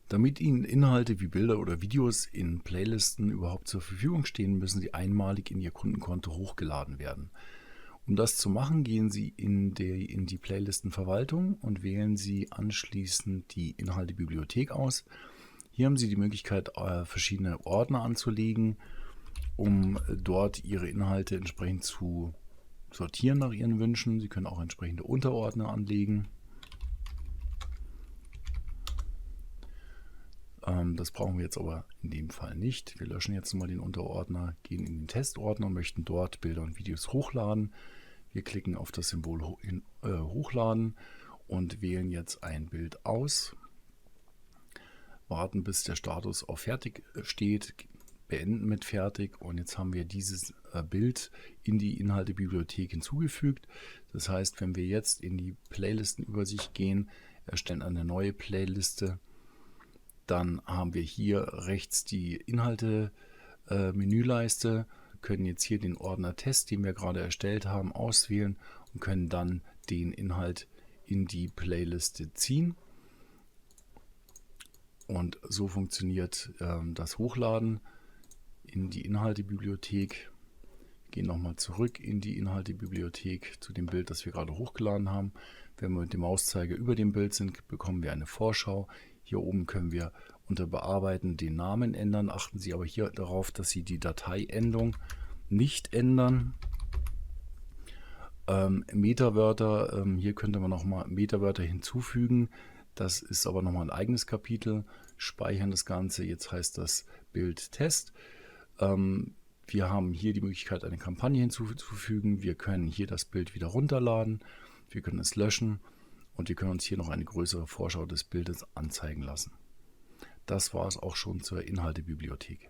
Damit Ihnen Inhalte wie Bilder oder Videos in Playlisten überhaupt zur Verfügung stehen, müssen sie einmalig in Ihr Kundenkonto hochgeladen werden. Um das zu machen, gehen Sie in die Playlistenverwaltung und wählen Sie anschließend die Inhaltebibliothek aus. Hier haben Sie die Möglichkeit, verschiedene Ordner anzulegen, um dort Ihre Inhalte entsprechend zu sortieren nach Ihren Wünschen. Sie können auch entsprechende Unterordner anlegen. Das brauchen wir jetzt aber in dem Fall nicht. Wir löschen jetzt nochmal den Unterordner, gehen in den Testordner und möchten dort Bilder und Videos hochladen. Wir klicken auf das Symbol Hochladen und wählen jetzt ein Bild aus. Warten, bis der Status auf Fertig steht, beenden mit Fertig, und jetzt haben wir dieses Bild in die Inhaltebibliothek hinzugefügt. Das heißt, wenn wir jetzt in die Playlistenübersicht gehen, erstellen eine neue Playliste, dann haben wir hier rechts die Inhalte-Menüleiste, können jetzt hier den Ordner Test, den wir gerade erstellt haben, auswählen und können dann den Inhalt in die Playliste ziehen. Und so funktioniert das Hochladen in die Inhaltebibliothek. Wir gehen nochmal zurück in die Inhaltebibliothek zu dem Bild, das wir gerade hochgeladen haben. Wenn wir mit dem Mauszeiger über dem Bild sind, bekommen wir eine Vorschau. Hier oben können wir unter Bearbeiten den Namen ändern. Achten Sie aber hier darauf, dass Sie die Dateiendung nicht ändern. Metawörter, hier könnte man nochmal Metawörter hinzufügen. Das ist aber nochmal ein eigenes Kapitel. Speichern das Ganze. Jetzt heißt das Bild Test. Wir haben hier die Möglichkeit, eine Kampagne hinzuzufügen. Wir können hier das Bild wieder runterladen. Wir können es löschen. Und wir können uns hier noch eine größere Vorschau des Bildes anzeigen lassen. Das war es auch schon zur Inhaltebibliothek.